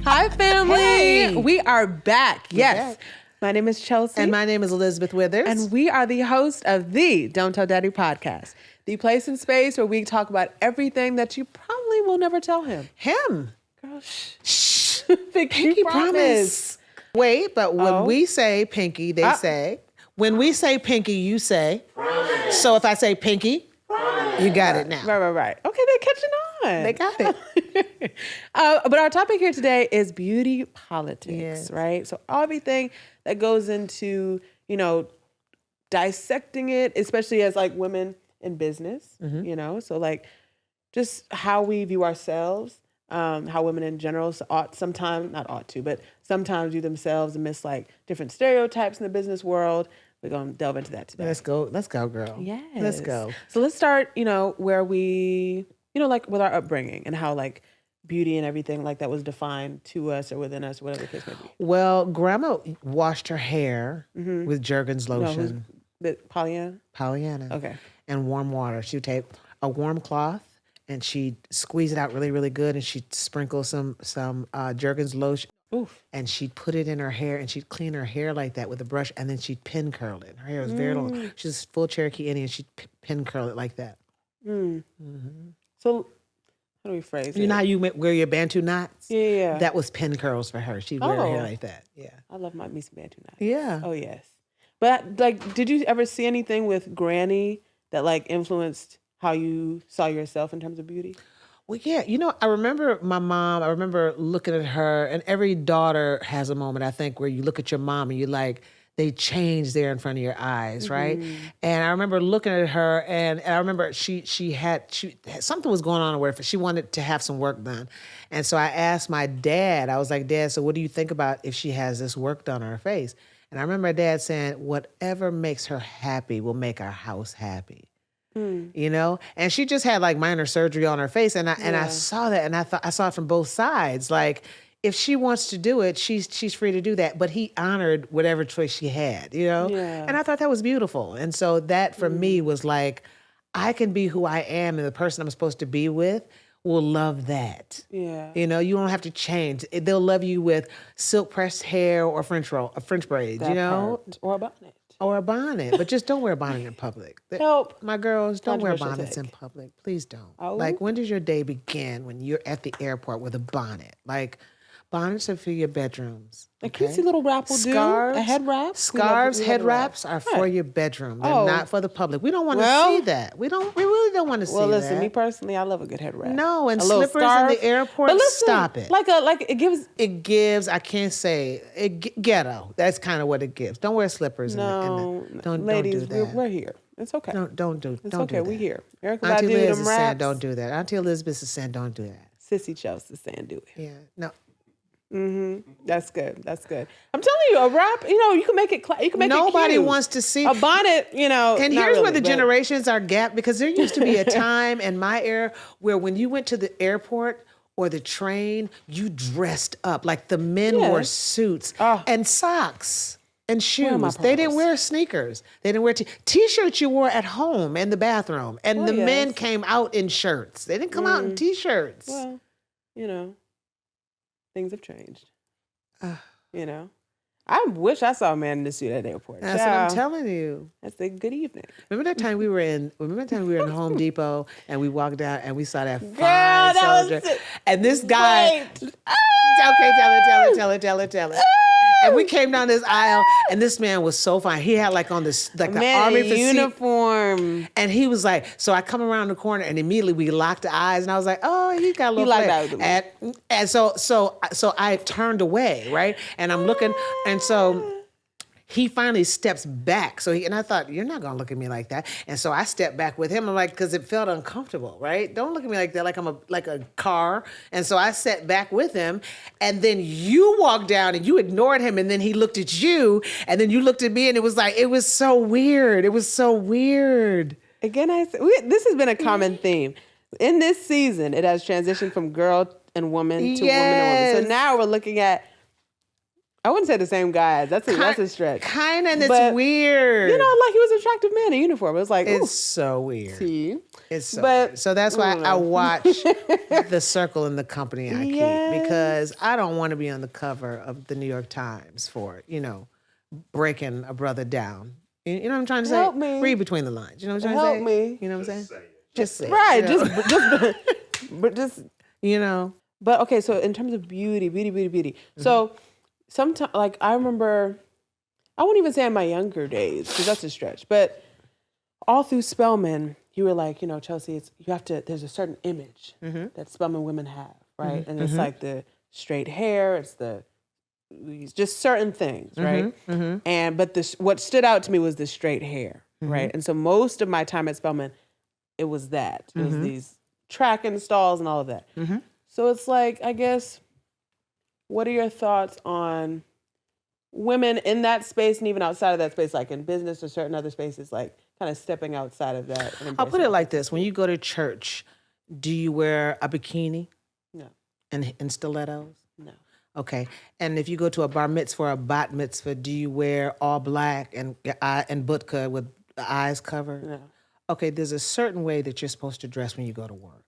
Hi, family. Hey. We are back. Yes. back. My name is Chelsea. And my name is Elisabeth Withers. And we are the host of the Don't Tell Daddy podcast, the place and space where we talk about everything that you probably will never tell him. Him. Girl, Shh. Pinky promise. Wait, but when Oh. we say pinky, they say. When we say pinky, you say. Promise. So if I say pinky, you got it now. Right. Okay, they're catching on. They got it. But our topic here today is beauty politics, Yes. right? So everything that goes into, dissecting it, especially as like women in business, so just how we view ourselves, how women in general sometimes view themselves amidst like different stereotypes in the business world. We're going to delve into that today. Let's go, girl. Yes. Let's go. So let's start, where we, like with our upbringing and how like beauty and everything like that was defined to us or within us, whatever the case may be. Well, Grandma washed her hair with Jergens lotion. Pollyanna? Okay. And warm water. She would take a warm cloth and she'd squeeze it out really, really good, and she'd sprinkle some Jergens lotion. Oof. And she'd put it in her hair, and she'd clean her hair like that with a brush, and then she'd pin curl it. Her hair was very long. She's full Cherokee Indian. She'd pin curl it like that. So how do we phrase it? You know how you wear your Bantu knots? Yeah. That was pin curls for her. She'd wear her hair like that. Yeah. I love my me some Bantu knots. Yeah. Oh, yes. But like, did you ever see anything with Granny that like influenced how you saw yourself in terms of beauty? Well, yeah. I remember my mom. I remember looking at her, and every daughter has a moment, I think, where you look at your mom and you like, they change there in front of your eyes, right? And I remember looking at her, and I remember she had something was going on with her. She wanted to have some work done. And so I asked my dad, I was like, Dad, so what do you think about if she has this work done on her face? And I remember my dad saying, whatever makes her happy will make our house happy. And she just had like minor surgery on her face, and I saw that, and I saw it from both sides. Like, if she wants to do it, she's free to do that. But he honored whatever choice she had, Yeah. And I thought that was beautiful. And so that for me was like, I can be who I am, and the person I'm supposed to be with will love that. Yeah. You don't have to change. They'll love you with silk pressed hair or French braids, That part. Or a bonnet. or a bonnet, but just don't wear a bonnet in public. Help. My girls, don't wear Controversial bonnets take. in public. Please don't. Oh. Like, when does your day begin when you're at the airport with a bonnet? Like, bonnets are for your bedrooms. A cutesy little wrap will do. A head wrap. Scarves, We love head a wraps are for Right. your bedroom. They're Oh. not for the public. We don't want to Well- see that. We really don't want to see that. Well, listen, me personally, I love a good head wrap. No, and a little slippers scarf. in the airport, But listen, stop it. Like it gives. It gives, I can't say, ghetto. That's kind of what it gives. Don't wear slippers. No, don't ladies, do that. we're here. It's okay. Don't do It's don't okay. do that. We here. Eric, I Auntie do Liz them is saying wraps. don't do that. Auntie Elizabeth is saying don't do that. Sissy Chelsea saying do it. Yeah, no. That's good. That's good. I'm telling you, a wrap. You can make it. You can make Nobody it cute. wants to see a bonnet. And not here's really, where the but- generations are gap, because there used to be a time in my era where when you went to the airport or the train, you dressed up. Like the men wore suits and socks and Where are my shoes. They didn't pearls? wear sneakers. They didn't wear T-shirts you wore at home in the bathroom. And the men yes. came out in shirts. They didn't come out in T-shirts. Well, things have changed. I wish I saw a man in the suit at the airport. That's what I'm telling you. That's a good evening. Remember that time we were in Home Depot and we walked out and we saw that fine that was soldier. it. And this guy, Wait. okay, tell it. And we came down this aisle, and this man was so fine. He had like on this, like the Man army in physique. uniform. And he was like, so I come around the corner, and immediately we locked eyes, and I was like, oh, he got a little like flair. that. And so I turned away, right? And I'm looking, and so he finally steps back. And I thought, you're not going to look at me like that. And so I stepped back with him. I'm like, because it felt uncomfortable, right? Don't look at me like that, like I'm like a car. And so I sat back with him. And then you walked down and you ignored him. And then he looked at you. And then you looked at me. And it was so weird. It was so weird. Again, this has been a common theme. In this season, it has transitioned from girl and woman to woman and woman. So now we're looking at I wouldn't say the same guy. That's a stretch. Kind of, and But, it's weird. You know, like he was an attractive man in uniform. It was like, It's ooh, so weird. see. It's so But weird. So that's why I watch the circle in the company I keep, because I don't want to be on the cover of the New York Times for, breaking a brother down. You know what I'm trying to say? Help me. Read between the lines. You know what I'm trying Help to say? me. You know what I'm saying? Just say it. Right. You know? But just. But okay, so in terms of beauty. Mm-hmm. So sometimes, like, I remember, I won't even say in my younger days, because that's a stretch, but all through Spelman, you were like, Chelsea, there's a certain image that Spelman women have, right? And it's like the straight hair, it's just certain things, right? But what stood out to me was the straight hair, right? And so most of my time at Spelman, it was that. It was these track installs and all of that. So it's like, I guess, what are your thoughts on women in that space and even outside of that space, like in business or certain other spaces, like kind of stepping outside of that? I'll put it like this. When you go to church, do you wear a bikini? No. And stilettos? No. Okay. And if you go to a bar mitzvah or a bat mitzvah, do you wear all black and butka with the eyes covered? No. Okay, there's a certain way that you're supposed to dress when you go to work.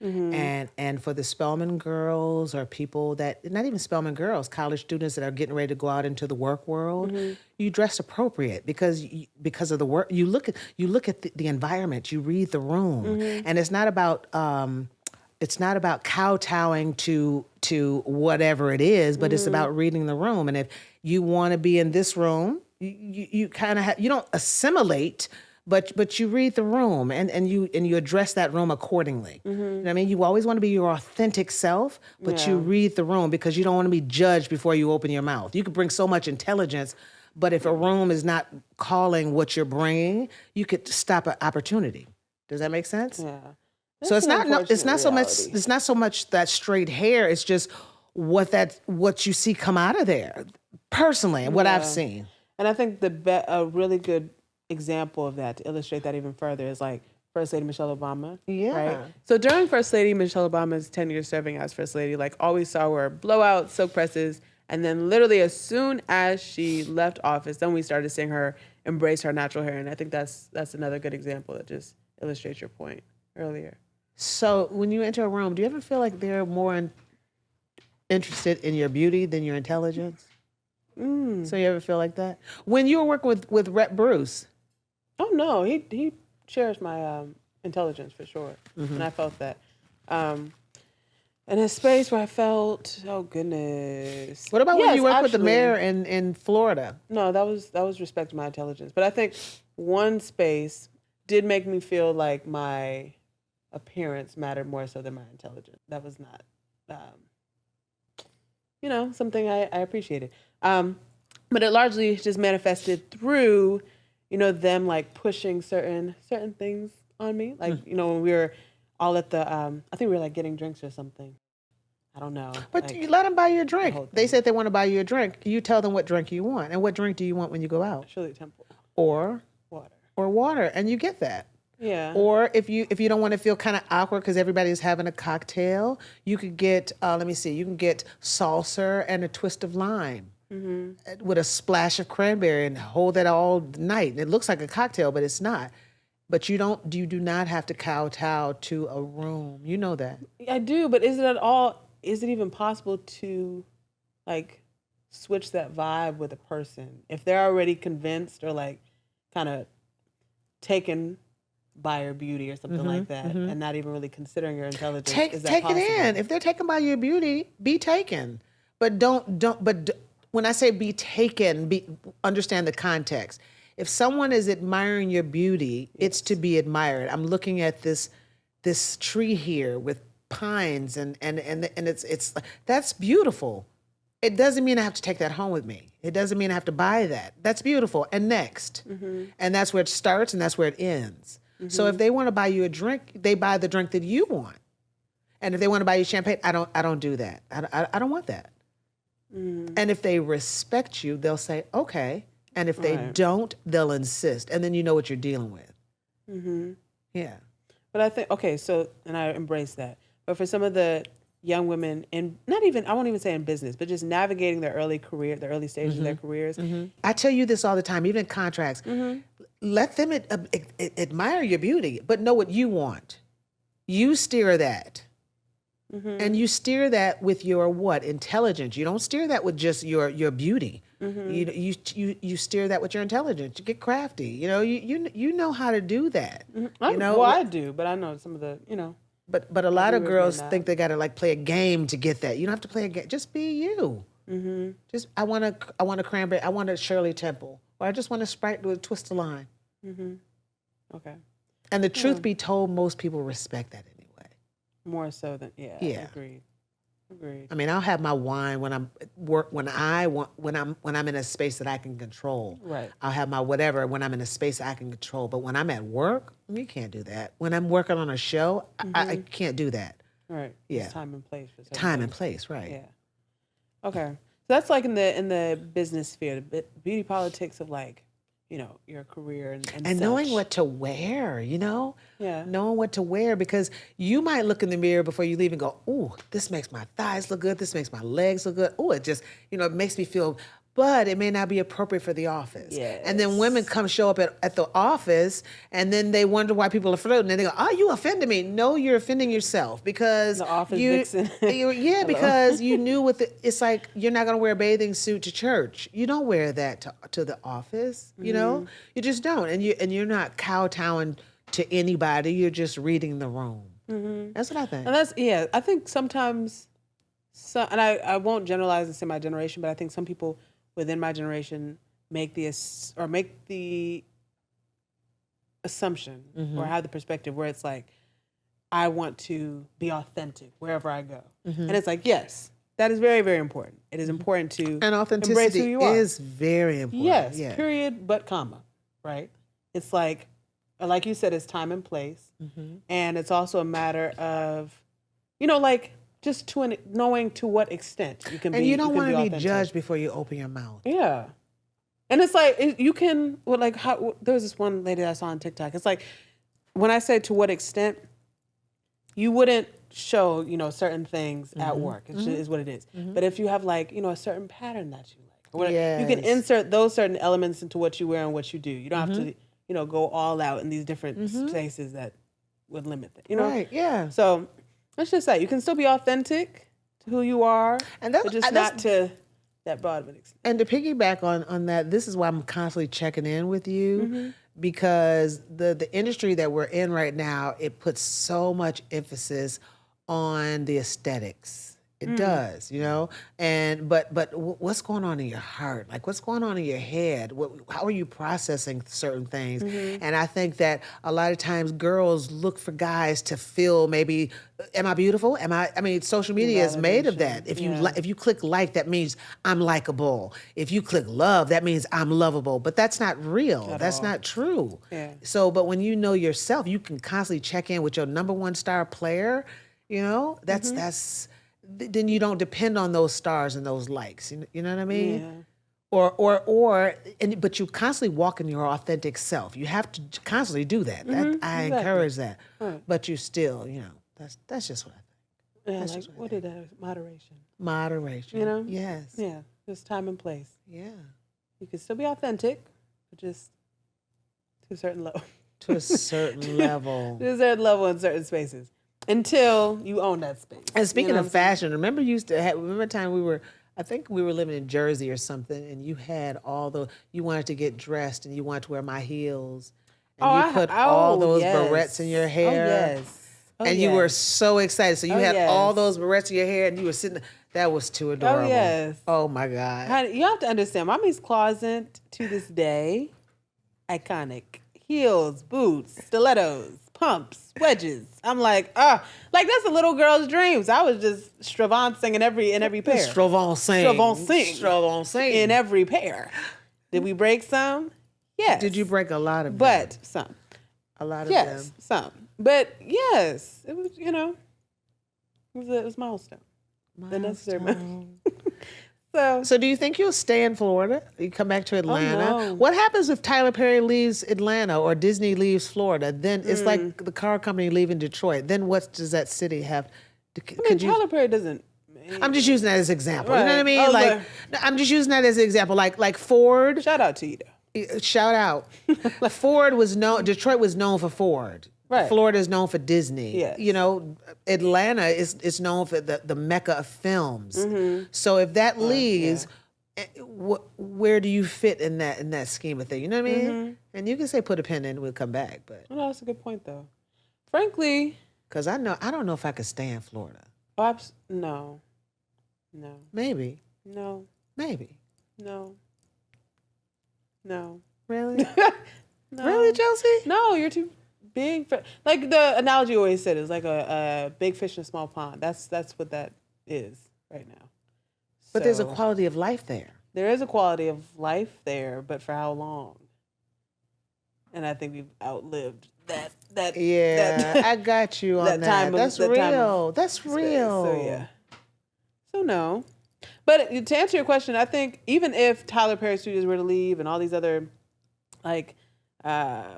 And for the Spelman girls or people that, not even Spelman girls, college students that are getting ready to go out into the work world, you dress appropriate because of the work. You look at the environment, you read the room, and it's not about kowtowing to whatever it is, but it's about reading the room. And if you want to be in this room, you kind of you don't assimilate. But you read the room and you address that room accordingly. You know what I mean? You always want to be your authentic self, but you read the room because you don't want to be judged before you open your mouth. You could bring so much intelligence, but if a room is not calling what you're bringing, you could stop an opportunity. Does that make sense? Yeah. So it's not so much that straight hair. It's just what you see come out of there, personally, and what I've seen. And I think a really good example of that, to illustrate that even further, is like First Lady Michelle Obama. Yeah. Right? So during First Lady Michelle Obama's 10 years serving as First Lady, like all we saw were blowouts, silk presses, and then literally as soon as she left office, then we started seeing her embrace her natural hair. And I think that's another good example that just illustrates your point earlier. So when you enter a room, do you ever feel like they're more interested in your beauty than your intelligence? So you ever feel like that? When you were working with Rep Bruce? Oh, no, he cherished my intelligence for sure. And I felt that. In a space where I felt, oh goodness. What about when you worked with the mayor in Florida? No, that was respect to my intelligence. But I think one space did make me feel like my appearance mattered more so than my intelligence. That was not, something I appreciated. But it largely just manifested through, them like pushing certain things on me. Like, when we were all at the, I think we were like getting drinks or something. I don't know. But like, you let them buy you a drink. They said they want to buy you a drink. You tell them what drink you want. And what drink do you want when you go out? Shirley Temple. Or water. And you get that. Yeah. Or if you don't want to feel kind of awkward because everybody's having a cocktail, you could get, you can get salsa and a twist of lime. With a splash of cranberry and hold that all night. It looks like a cocktail, but it's not. But you do not have to kowtow to a room. You know that. I do, but is it even possible to like switch that vibe with a person if they're already convinced or like kind of taken by your beauty or something like that and not even really considering your intelligence? Take it in. If they're taken by your beauty, be taken. But when I say be taken, understand the context. If someone is admiring your beauty, it's to be admired. I'm looking at this tree here with pines and it's that's beautiful. It doesn't mean I have to take that home with me. It doesn't mean I have to buy that. That's beautiful. And next. And that's where it starts and that's where it ends. So if they want to buy you a drink, they buy the drink that you want. And if they want to buy you champagne, I don't do that. I don't want that. And if they respect you, they'll say, okay. And if they don't, they'll insist. And then you know what you're dealing with. Yeah. But I think, okay, so, and I embrace that. But for some of the young women in, not even, I won't even say in business, but just navigating their early stages of their careers. I tell you this all the time, even in contracts. Let them admire your beauty, but know what you want. You steer that. And you steer that with your what? Intelligence. You don't steer that with just your beauty. You steer that with your intelligence. You get crafty. You know how to do that. Well, I do, but I know some of the, But a lot of girls think they gotta like play a game to get that. You don't have to play a game. Just be you. Just I want a cranberry. I want a Shirley Temple, or I just want a Sprite with a twist of lime. Okay. And the truth be told, most people respect that anyway. More so than Agreed. I mean, I'll have my wine when I'm when I'm in a space that I can control. Right. I'll have my whatever when I'm in a space I can control. But when I'm at work, you can't do that. When I'm working on a show, I can't do that. Right. Yeah. There's time and place for certain Time things. and place, right? Yeah. Okay. So that's like in the business sphere, the beauty politics of like, your career and And such. knowing what to wear, Yeah. knowing what to wear, because you might look in the mirror before you leave and go, "Ooh, this makes my thighs look good. This makes my legs look good. Ooh, it just, it makes me feel." But it may not be appropriate for the office. Yes. And then women show up at the office, and then they wonder why people are flirting. And they go, "Oh, you offended me." No, you're offending yourself because The office vixen. because you knew it's like you're not gonna wear a bathing suit to church. You don't wear that to the office. You just don't. And you're not kowtowing to anybody. You're just reading the room. That's what I think. And I think sometimes, and I won't generalize and say my generation, but I think some people within my generation make the assumption or have the perspective where it's like, I want to be authentic wherever I go. And it's like, yes, that is very, very important. It is important to And embrace who authenticity you are. is very important. Yes, Yeah. period, but comma, right? It's like you said, it's time and place. And it's also a matter of, just knowing to what extent you can be. And you don't want to be authentic. judged before you open your mouth. Yeah. And it's like, you can, there was this one lady that I saw on TikTok. It's like, when I say to what extent, you wouldn't show, certain things at work. It's just, is what it is. But if you have a certain pattern that you like, or whatever, you can insert those certain elements into what you wear and what you do. You don't have to, go all out in these different spaces that would limit that, Right, yeah. So let's just say you can still be authentic to who you are, but just not to that broad of an extent. And to piggyback on that, this is why I'm constantly checking in with you, because the industry that we're in right now, it puts so much emphasis on the aesthetics. It does, and but what's going on in your heart? Like, what's going on in your head? How are you processing certain things? And I think that a lot of times girls look for guys to feel maybe, am I beautiful? I mean, social media is made of that. If you click like, that means I'm likable. If you click love, that means I'm lovable. But that's not real. That's not true. Yeah. So, but when you know yourself, you can constantly check in with your number one star player. That's then you don't depend on those stars and those likes. You know what I mean? Yeah. But you constantly walk in your authentic self. You have to constantly do that. I encourage that. Right. But you still, that's just what I think. Yeah, what is that? Moderation. Moderation. Yes. Yeah. There's time and place. Yeah. You can still be authentic, but just to a certain level. To a certain level. To a certain level in certain spaces. Until you own that space. And speaking of fashion, remember a time I think we were living in Jersey or something, and you had you wanted to get dressed and you wanted to wear my heels. And you put all those barrettes in your hair. Oh, yes. And you were so excited. So you had all those barrettes in your hair and you were sitting, that was too adorable. Oh, yes. Oh my God. Honey, you have to understand, mommy's closet to this day, iconic. Heels, boots, stilettos, pumps, wedges. I'm like that's a little girl's dreams. I was just stravancing in every pair. Stravancing in every pair. Did we break some? Yes. Did you break a lot of them? But some. A lot of them. Yes, some. But yes, it was, it was a milestone. The necessary milestone. So do you think you'll stay in Florida? You come back to Atlanta? Oh, no. What happens if Tyler Perry leaves Atlanta or Disney leaves Florida? Then it's like the car company leaving Detroit. Then what does that city have? I mean, Tyler Perry doesn't. I'm just using that as an example. You know what I Right. mean? Oh, Like, I'm just using that as an example. Like Ford. Shout out to you, though. Shout out. Detroit was known for Ford. Right. Florida is known for Disney. Yes. You know, Atlanta is known for the mecca of films. Mm-hmm. So if that leaves, where do you fit in that scheme of thing? You know what I mean? Mm-hmm. And you can say put a pin in, we'll come back. But Well, that's a good point, though. Frankly, because I don't know if I could stay in Florida. No. Maybe. No. Maybe. No. Really? No. Really, Chelsea? No, you're too big. Like the analogy always said is like a big fish in a small pond. That's what that is right now. But there's a So, quality of life there. there is a quality of life there, but for how long? And I think we've outlived that. Yeah, I got you on that. That's real. That's real. So yeah. So no. But to answer your question, I think even if Tyler Perry Studios were to leave and all these other like for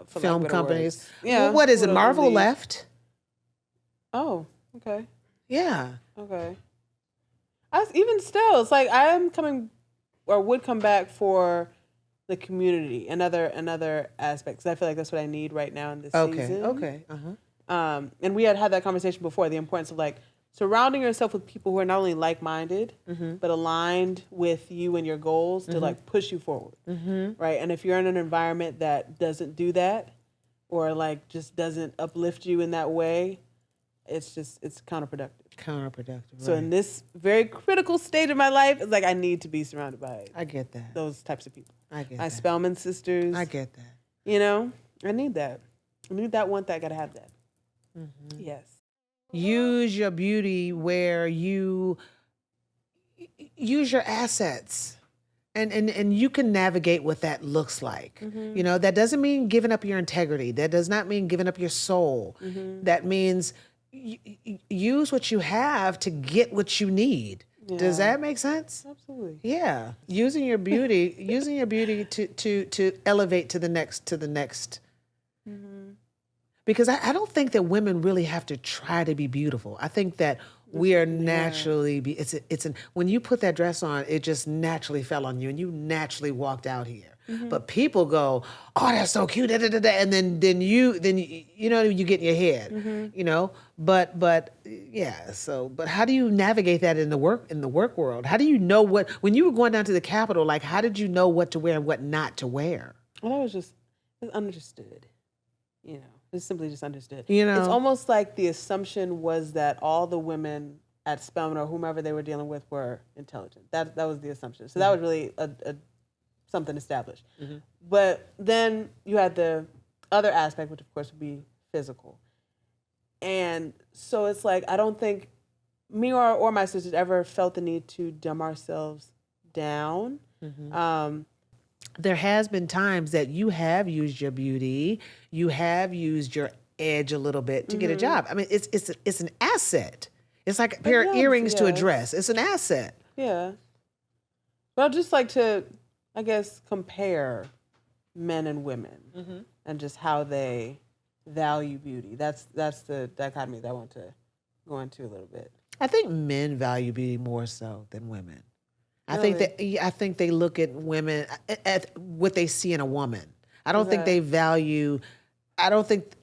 Film lack of better companies. words, yeah. What is it? would Marvel leave. left? Oh, okay. Yeah. Okay. Even still, it's like I am coming or would come back for the community and other aspects. I feel like that's what I need right now in this season. Okay. Uh-huh. And we had that conversation before, the importance of like surrounding yourself with people who are not only like-minded, but aligned with you and your goals to like push you forward. Right. And if you're in an environment that doesn't do that or like just doesn't uplift you in that way, it's counterproductive. So right. in this very critical stage of my life, it's like I need to be surrounded by I get that. those types of people. I get My that. Spellman sisters. I get that. You know, I need that. I need that, want that, gotta have that. Yes. Use your beauty where you use your assets. And you can navigate what that looks like. You know, that doesn't mean giving up your integrity. That does not mean giving up your soul. That means use what you have to get what you need. Yeah. Does that make sense? Absolutely. Yeah. Using your beauty to elevate to the next. Because I don't think that women really have to try to be beautiful. I think that we are naturally when you put that dress on, it just naturally fell on you and you naturally walked out here. But people go, "Oh, that's so cute," da, da, da, da, and then you know you get in your head, you know. But yeah. So, but how do you navigate that in the work world? How do you know when you were going down to the Capitol? Like, how did you know what to wear and what not to wear? Well, that was understood. You know, it's simply just understood. You know, it's almost like the assumption was that all the women at Spelman or whomever they were dealing with were intelligent. That was the assumption. So that was really a something established. But then you had the other aspect, which of course would be physical. And so it's like, I don't think me or my sisters ever felt the need to dumb ourselves down. There has been times that you have used your beauty, you have used your edge a little bit to get a job. I mean, it's an asset. It's like a pair of earrings to a dress. It's an asset. Yeah. But I'd just like to, I guess, compare men and women and just how they value beauty. That's the dichotomy that I want to go into a little bit. I think men value beauty more so than women. Really? I think they look at women at what they see in a woman. I don't think they value. I don't think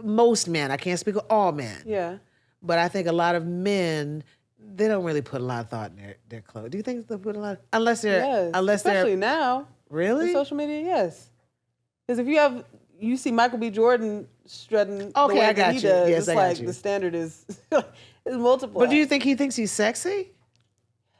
most men. I can't speak of all men. Yeah. But I think a lot of men, they don't really put a lot of thought in their clothes. Do you think they put a lot? Especially now. Really? In social media, yes. Because if you see Michael B. Jordan strutting the way I got that he you. does, Yes, it's I got like you. the standard is multiple. But do you think he thinks he's sexy?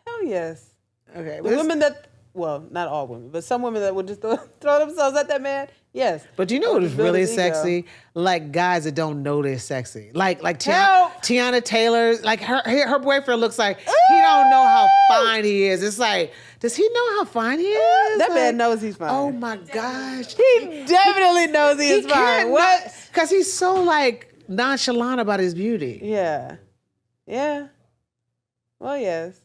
Hell yes. Okay. The women that, well, not all women, but some women that would just throw themselves at that man, yes. But you know what is really sexy? Like guys that don't know they're sexy. Like Tiana Taylor, like her boyfriend looks like he don't know how fine he is. It's like, does he know how fine he is? That man knows he's fine. Oh my gosh. He definitely knows he is fine. What? Because he's so like nonchalant about his beauty. Yeah. Yeah. Well, yes.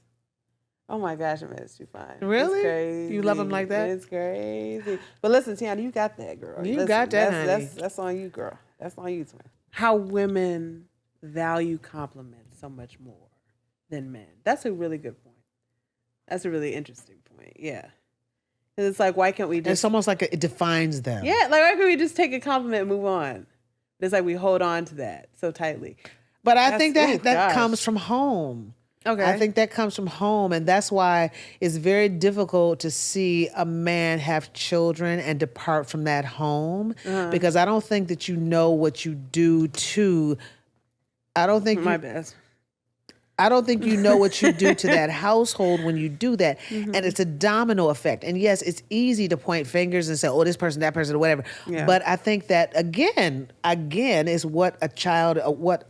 Oh my gosh, man, it's too fine. Really? It's crazy. You love him like that? It's crazy. But listen, Tiana, you got that, girl. You got that, honey. That's on you, girl. That's on you, twin. How women value compliments so much more than men? That's a really good point. That's a really interesting point. Yeah. 'Cause it's like, why can't we just... It's almost like it defines them. Yeah, like why can't we just take a compliment and move on? It's like we hold on to that so tightly. But I think that comes from home. Okay. I think that comes from home, and that's why it's very difficult to see a man have children and depart from that home, because I don't think that you know what you do to. I don't think I don't think you know what you do to that household when you do that. And it's a domino effect. And yes, it's easy to point fingers and say, oh, this person, that person, or whatever. Yeah. But I think that again is what a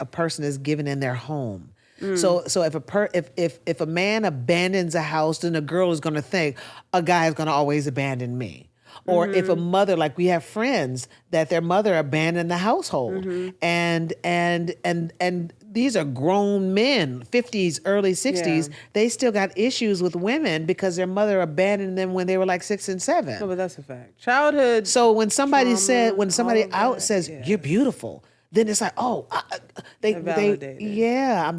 person is given in their home. So if a man abandons a house, then a girl is going to think a guy is going to always abandon me. Or if a mother, like we have friends that their mother abandoned the household, and these are grown men, 50s, early 60s. They still got issues with women because their mother abandoned them when they were like 6 and 7. No, but that's a fact. Childhood. So when somebody trauma, says you're beautiful, then it's like, oh, they I'm validated. Yeah.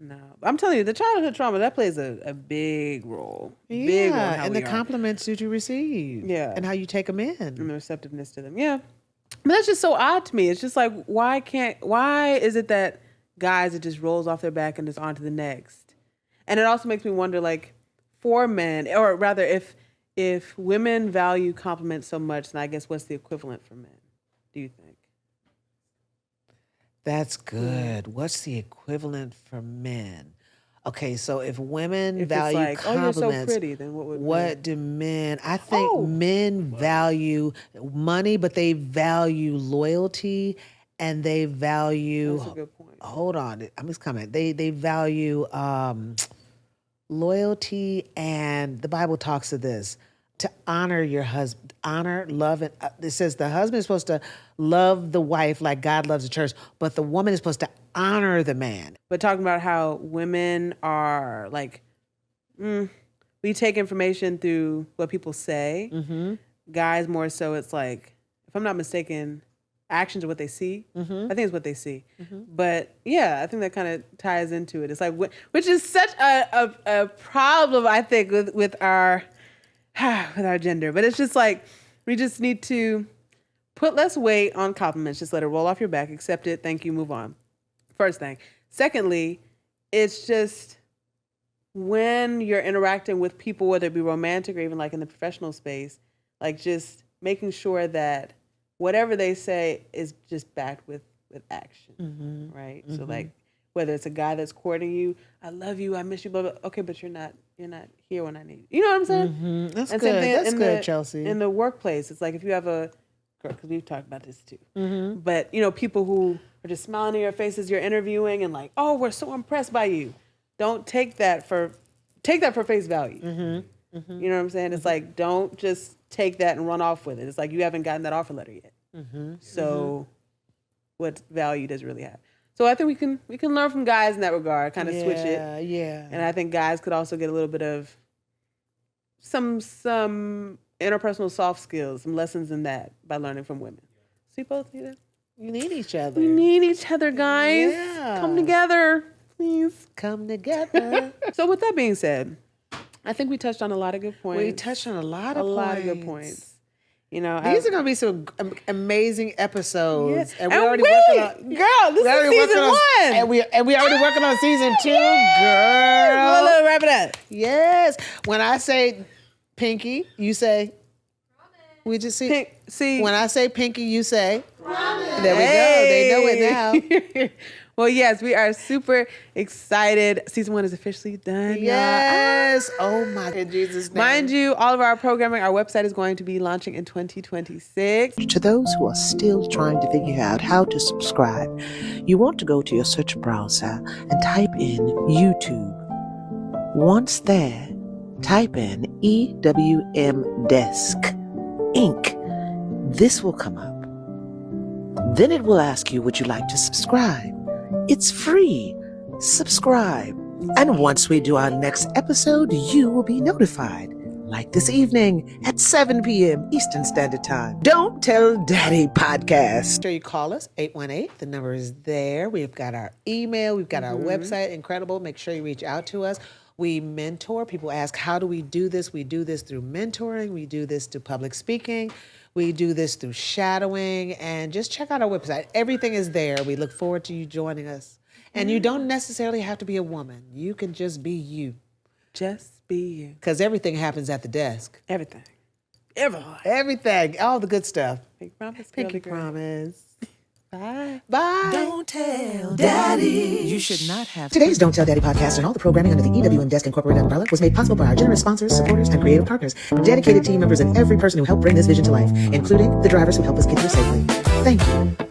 No, I'm telling you, the childhood trauma, that plays a big role. Yeah, big role in how and the compliments that you receive. Yeah. And how you take them in. And the receptiveness to them. Yeah. But that's just so odd to me. It's just like, why is it that guys, it just rolls off their back and just on to the next? And it also makes me wonder, like, for men, or rather, if women value compliments so much, then I guess what's the equivalent for men, do you think? That's good. What's the equivalent for men? Okay, so if women value it's like, compliments, oh, you're so pretty, then what do men? I think men value money, but they value loyalty, and they value. That's a good point. Hold on, I'm just coming. They value loyalty, and the Bible talks of this. To honor your husband, honor, love, and it says the husband is supposed to love the wife like God loves the church, but the woman is supposed to honor the man. But talking about how women are like, we take information through what people say. Guys more so, it's like, if I'm not mistaken, actions are what they see. I think it's what they see. But yeah, I think that kind of ties into it. It's like, which is such a problem, I think, with our gender. But it's just like, we just need to put less weight on compliments. Just let it roll off your back, accept it, thank you, move on. First thing. Secondly, it's just when you're interacting with people, whether it be romantic or even like in the professional space, like just making sure that whatever they say is just backed with action, right? So like, whether it's a guy that's courting you, I love you, I miss you, blah, blah. Okay, but you're not here when I need you. You know what I'm saying? That's good. That's good, Chelsea. In the workplace, it's like if you have because we've talked about this too. But people who are just smiling in your face as you're interviewing and like, oh, we're so impressed by you. Don't take that for face value. You know what I'm saying? It's like, don't just take that and run off with it. It's like you haven't gotten that offer letter yet. So what value does it really have? So I think we can learn from guys in that regard, kind of switch it. Yeah. And I think guys could also get a little bit of some interpersonal soft skills, some lessons in that by learning from women. So you both need it. You need each other. We need each other, guys. Yeah. Come together, please. Come together. So with that being said, I think we touched on a lot of good points. We touched on a lot of good points. You know, these are going to be some amazing episodes, and we're already working on. Girl, this is season 1, and we already working on season 2. Girl, let's wrap it up. Yes, when I say Pinky, you say. We just see. When I say Pinky, you say. Promise. There we go. They know it now. Well, yes, we are super excited. Season 1 is officially done. Yes. Oh my God, Jesus' name. Mind you, all of our programming, our website is going to be launching in 2026. To those who are still trying to figure out how to subscribe, you want to go to your search browser and type in YouTube. Once there, type in EWMdesk Inc. This will come up. Then it will ask you, would you like to subscribe? It's free. Subscribe. And once we do our next episode, you will be notified. like this evening at 7 p.m. Eastern Standard Time. Don't Tell Daddy podcast. Make sure you call us, 818. The number is there. We've got our email. We've got our website. Incredible. Make sure you reach out to us. We mentor. People ask, how do we do this? We do this through mentoring. We do this through public speaking. We do this through shadowing. And just check out our website. Everything is there. We look forward to you joining us. And you don't necessarily have to be a woman. You can just be you. Just be you. Because everything happens at the desk. Everything. Everything. All the good stuff. Pinky promise. Pinky promise. Bye. Bye. Don't tell Daddy. You should not have. Today's Don't Tell Daddy podcast and all the programming under the EWMdesk Incorporated umbrella was made possible by our generous sponsors, supporters, and creative partners, dedicated team members, and every person who helped bring this vision to life, including the drivers who help us get here safely. Thank you.